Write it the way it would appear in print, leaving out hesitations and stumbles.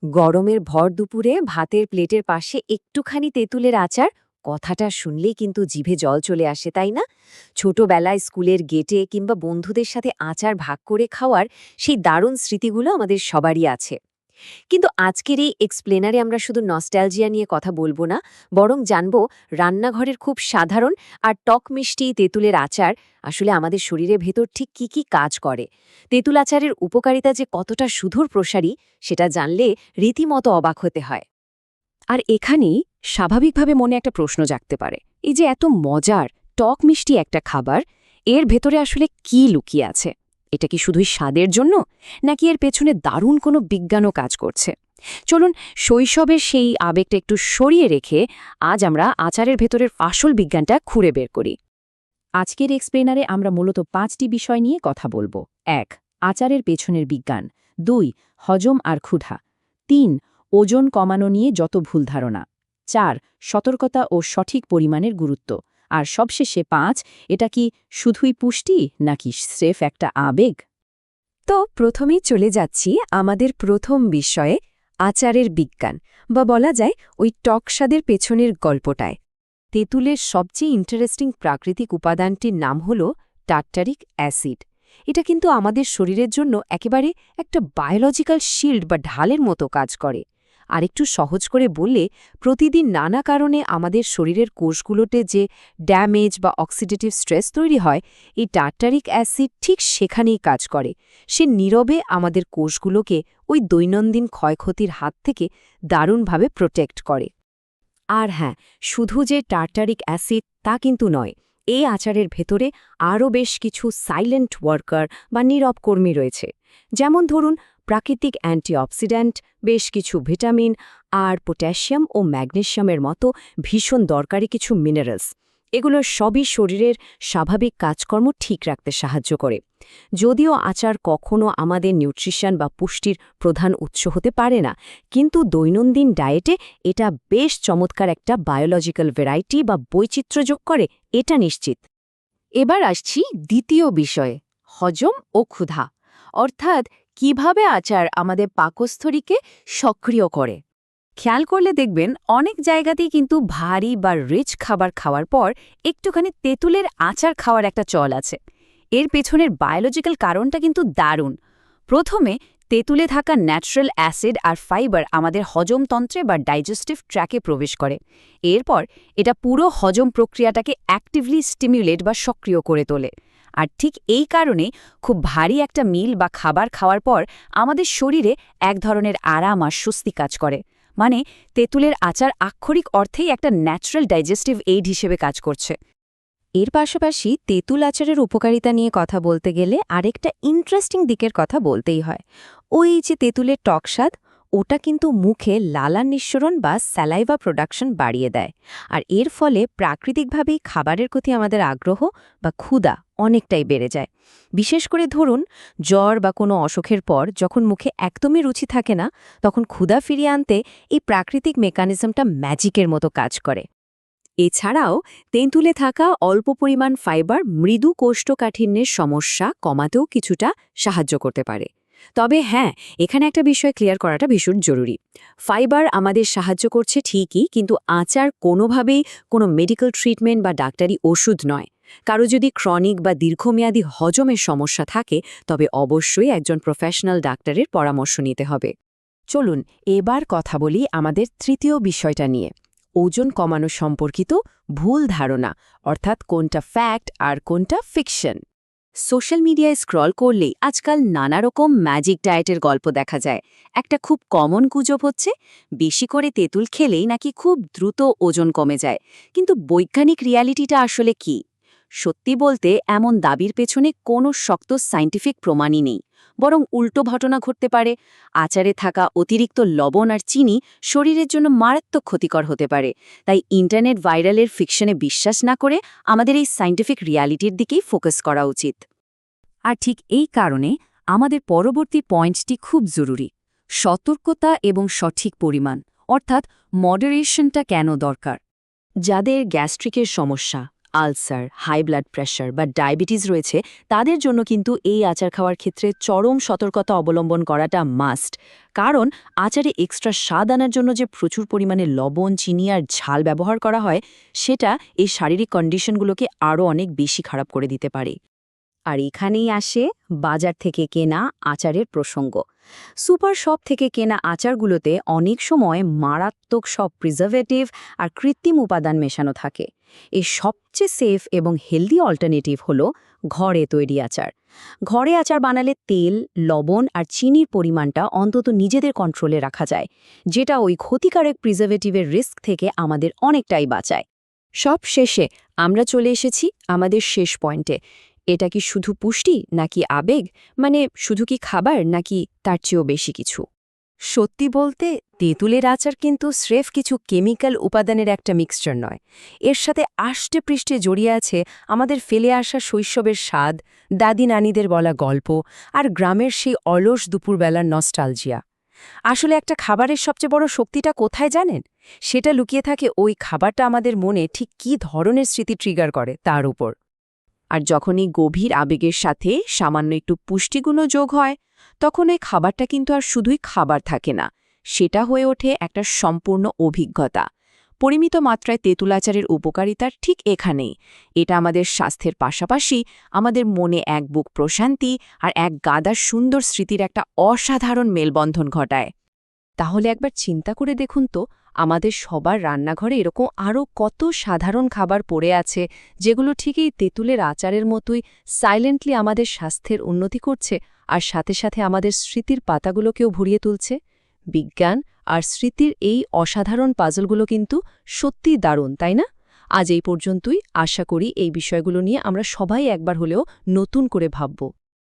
গরমের ভর দুপুরে ভাতের প্লেটের পাশে একটুখানি তেঁতুলের আচার, কথাটা শুনলেই কিন্তু জিভে জল চলে আসে, তাই না? ছোটবেলায় স্কুলের গেটে কিংবা বন্ধুদের সাথে আচার ভাগ করে খাওয়ার সেই দারুণ স্মৃতিগুলো আমাদের সবারই আছে। কিন্তু আজকের এই এক্সপ্লেনারে আমরা শুধু নস্টালজিয়া নিয়ে কথা বলবো না, বরং জানবো রান্নাঘরের খুব সাধারণ আর টক মিষ্টি তেঁতুলের আচার আসলে আমাদের শরীরের ভেতর ঠিক কি কি কাজ করে। তেঁতুল আচারের উপকারিতা যে কতটা সুদূর প্রসারী সেটা জানলে রীতিমতো অবাক হতে হয়। আর এখানেই স্বাভাবিকভাবে মনে একটা প্রশ্ন জাগতে পারে, এই যে এত মজার টক মিষ্টি একটা খাবার, এর ভেতরে আসলে কি লুকিয়ে আছে? এটা কি শুধুই স্বাদের জন্য, নাকি এর পেছনে দারুণ কোনো বিজ্ঞানও কাজ করছে? চলুন শৈশবের সেই আবেগটা একটু সরিয়ে রেখে আজ আমরা আচারের ভেতরের আসল বিজ্ঞানটা খুঁড়ে বের করি। আজকের এক্সপ্লেনারে আমরা মূলত 5টি বিষয় নিয়ে কথা বলবো। 1. আচারের পেছনের বিজ্ঞান। 2. হজম আর ক্ষুধা। 3. ওজন কমানো নিয়ে যত ভুল ধারণা। 4. সতর্কতা ও সঠিক পরিমাণের গুরুত্ব। আর সবশেষে 5. এটা কি শুধুই পুষ্টি নাকি স্রেফ একটা আবেগ? তো প্রথমেই চলে যাচ্ছি আমাদের প্রথম বিষয়ে, আচারের বিজ্ঞান, বা বলা যায় ওই টক স্বাদের পেছনের গল্পটায়। তেঁতুলের সবচেয়ে ইন্টারেস্টিং প্রাকৃতিক উপাদানটির নাম হল টার্টারিক অ্যাসিড। এটা কিন্তু আমাদের শরীরের জন্য একেবারে একটা বায়োলজিক্যাল শিল্ড বা ঢালের মতো কাজ করে। আরেকটু সহজ করে বললে, প্রতিদিন নানা কারণে আমাদের শরীরের কোষগুলোতে যে ড্যামেজ বা অক্সিডেটিভ স্ট্রেস তৈরি হয়, এই টার্টারিক অ্যাসিড ঠিক সেখানেই কাজ করে। সে নীরবে আমাদের কোষগুলোকে ওই দৈনন্দিন ক্ষয়ক্ষতির হাত থেকে দারুণভাবে প্রোটেক্ট করে। আর হ্যাঁ, শুধু যে টার্টারিক অ্যাসিড তা কিন্তু নয়, এই আচারের ভেতরে আরও বেশ কিছু সাইলেন্ট ওয়ার্কার বা নীরব কর্মী রয়েছে। যেমন ধরুন, প্রাকৃতিক অ্যান্টিঅক্সিডেন্ট, বেশ কিছু ভিটামিন আর পটাশিয়াম ও ম্যাগনেসিয়ামের মতো ভীষণ দরকারি কিছু মিনারেলস। এগুলো সবই শরীরের স্বাভাবিক কাজকর্ম ঠিক রাখতে সাহায্য করে। যদিও আচার কখনো আমাদের নিউট্রিশন বা পুষ্টির প্রধান উৎস হতে পারে না, কিন্তু দৈনন্দিন ডায়েটে এটা বেশ চমৎকার একটা বায়োলজিক্যাল ভ্যারাইটি বা বৈচিত্র্য যোগ করে, এটা নিশ্চিত। এবার আসছি দ্বিতীয় বিষয়ে, হজম ও ক্ষুধা, অর্থাৎ কিভাবে আচার আমাদের পাকস্থলীকে সক্রিয় করে। খেয়াল করলে দেখবেন অনেক জায়গাতেই কিন্তু ভারী বা রিচ খাবার খাওয়ার পর একটুখানি তেঁতুলের আচার খাওয়ার একটা চল আছে। এর পেছনের বায়োলজিক্যাল কারণটা কিন্তু দারুণ। প্রথমে তেঁতুলে থাকা ন্যাচারাল অ্যাসিড আর ফাইবার আমাদের হজমতন্ত্রে বা ডাইজেস্টিভ ট্র্যাকে প্রবেশ করে। এরপর এটা পুরো হজম প্রক্রিয়াটাকে অ্যাক্টিভলি স্টিমিউলেট বা সক্রিয় করে তোলে। আর ঠিক এই কারণে খুব ভারী একটা মিল বা খাবার খাওয়ার পর আমাদের শরীরে এক ধরনের আরাম আর স্বস্তি কাজ করে। মানে তেঁতুলের আচার আক্ষরিক অর্থেই একটা ন্যাচারাল ডাইজেস্টিভ এইড হিসেবে কাজ করছে। এর পাশাপাশি তেঁতুল আচারের উপকারিতা নিয়ে কথা বলতে গেলে আরেকটা ইন্টারেস্টিং দিকের কথা বলতেই হয়। ওই যে তেঁতুলের টক স্বাদ, ওটা কিন্তু মুখে লালার নিঃসরণ বা স্যালাইভা প্রোডাকশন বাড়িয়ে দেয়। আর এর ফলে প্রাকৃতিকভাবেই খাবারের প্রতি আমাদের আগ্রহ বা ক্ষুধা অনেকটাই বেড়ে যায়। বিশেষ করে ধরুন, জ্বর বা কোনো অসুখের পর যখন মুখে একদমই রুচি থাকে না, তখন ক্ষুধা ফিরিয়ে আনতে এই প্রাকৃতিক মেকানিজমটা ম্যাজিকের মতো কাজ করে। এছাড়াও তেঁতুলে থাকা অল্প পরিমাণ ফাইবার মৃদু কোষ্ঠকাঠিন্যের সমস্যা কমাতেও কিছুটা সাহায্য করতে পারে। তবে হ্যাঁ, এখানে একটা বিষয় ক্লিয়ার করাটা ভীষণ জরুরি। ফাইবার আমাদের সাহায্য করছে ঠিকই, কিন্তু আচার কোনোভাবেই কোনো মেডিকেল ট্রিটমেন্ট বা ডাক্তারি ওষুধ নয়। কারো যদি ক্রনিক বা দীর্ঘমেয়াদী হজমের সমস্যা থাকে, তবে অবশ্যই একজন প্রফেশনাল ডাক্তারের পরামর্শ নিতে হবে। চলুন এবার কথা বলি আমাদের তৃতীয় বিষয়টা নিয়ে, ওজন কমানো সম্পর্কিত ভুল ধারণা, অর্থাৎ কোনটা ফ্যাক্ট আর কোনটা ফিকশন। সোশ্যাল মিডিয়ায় স্ক্রল করলেই আজকাল নানা রকম ম্যাজিক ডায়েটের গল্প দেখা যায়। একটা খুব কমন গুজব হচ্ছে, বেশি করে তেঁতুল খেলেই নাকি খুব দ্রুত ওজন কমে যায়। কিন্তু বৈজ্ঞানিক রিয়ালিটিটা আসলে কি? সত্যি বলতে এমন দাবির পেছনে কোনো শক্ত সায়েন্টিফিক প্রমাণই নেই, বরং উল্টো ঘটনা ঘটতে পারে। আচারে থাকা অতিরিক্ত লবণ আর চিনি শরীরের জন্য মারাত্মক ক্ষতিকর হতে পারে। তাই ইন্টারনেট ভাইরালের ফিকশনে বিশ্বাস না করে আমাদের এই সায়েন্টিফিক রিয়ালিটির দিকেই ফোকাস করা উচিত। আর ঠিক এই কারণে আমাদের পরবর্তী পয়েন্টটি খুব জরুরি, সতর্কতা এবং সঠিক পরিমাণ, অর্থাৎ মডারেশনটা কেন দরকার। যাদের গ্যাস্ট্রিকের সমস্যা, আলসার, হাই ব্লাড প্রেশার বা ডায়াবেটিস রয়েছে তাদের জন্য কিন্তু এই আচার খাওয়ার ক্ষেত্রে চরম সতর্কতা অবলম্বন করাটা মাস্ট। কারণ আচারে এক্সট্রা স্বাদ আনার জন্য যে প্রচুর পরিমাণে লবণ, চিনি আর ঝাল ব্যবহার করা হয় সেটা এই শারীরিক কন্ডিশনগুলোকে আরও অনেক বেশি খারাপ করে দিতে পারে। আর এখানেই আসে বাজার থেকে কেনা আচারের প্রসঙ্গ। সুপার শপ থেকে কেনা আচারগুলোতে অনেক সময় মারাত্মক সব প্রিজারভেটিভ আর কৃত্রিম উপাদান মেশানো থাকে। এই সবচেয়ে সেফ এবং হেলদি অল্টারনেটিভ হলো ঘরে তৈরি আচার। ঘরে আচার বানালে তেল, লবণ আর চিনির পরিমাণটা অন্তত নিজেদের কন্ট্রোলে রাখা যায়, যেটা ওই ক্ষতিকারক প্রিজারভেটিভের রিস্ক থেকে আমাদের অনেকটাই বাঁচায়। সব শেষে আমরা চলে এসেছি আমাদের শেষ পয়েন্টে। এটা কি শুধু পুষ্টি নাকি আবেগ, মানে শুধু কি খাবার নাকি তার চেয়েও বেশি কিছু? সত্যি বলতে তেঁতুলের আচার কিন্তু স্রেফ কিছু কেমিক্যাল উপাদানের একটা মিক্সচার নয়। এর সাথে আষ্টে পৃষ্ঠে জড়িয়ে আছে আমাদের ফেলে আসা শৈশবের স্বাদ, দাদি নানিদের বলা গল্প আর গ্রামের সেই অলস দুপুরবেলার নস্টালজিয়া। আসলে একটা খাবারের সবচেয়ে বড় শক্তিটা কোথায় জানেন? সেটা লুকিয়ে থাকে ওই খাবারটা আমাদের মনে ঠিক কী ধরনের স্মৃতি ট্রিগার করে তার উপর। আর যখন এই গভীর আবেগের সাথে সামান্য একটু পুষ্টিগুণও যোগ হয়, তখন এই খাবারটা কিন্তু আর শুধুই খাবার থাকে না, সেটা হয়ে ওঠে একটা সম্পূর্ণ অভিজ্ঞতা। পরিমিত মাত্রায় তেঁতুল আচারের উপকারিতার ঠিক এখানেই। এটা আমাদের স্বাস্থ্যের পাশাপাশি আমাদের মনে এক বুক প্রশান্তি আর এক গাদা সুন্দর স্মৃতির একটা অসাধারণ মেলবন্ধন ঘটায়। তাহলে একবার চিন্তা করে দেখুন তো, আমাদের সবার রান্নাঘরে এরকম আরও কত সাধারণ খাবার পড়ে আছে যেগুলো ঠিকই তেঁতুলের আচারের মতোই সাইলেন্টলি আমাদের স্বাস্থ্যের উন্নতি করছে আর সাথে সাথে আমাদের স্মৃতির পাতাগুলোকেও ভরিয়ে তুলছে। বিজ্ঞান আর স্মৃতির এই অসাধারণ পাজলগুলো কিন্তু সত্যিই দারুণ, তাই না? আজ এই পর্যন্তই। আশা করি এই বিষয়গুলো নিয়ে আমরা সবাই একবার হলেও নতুন করে ভাবব।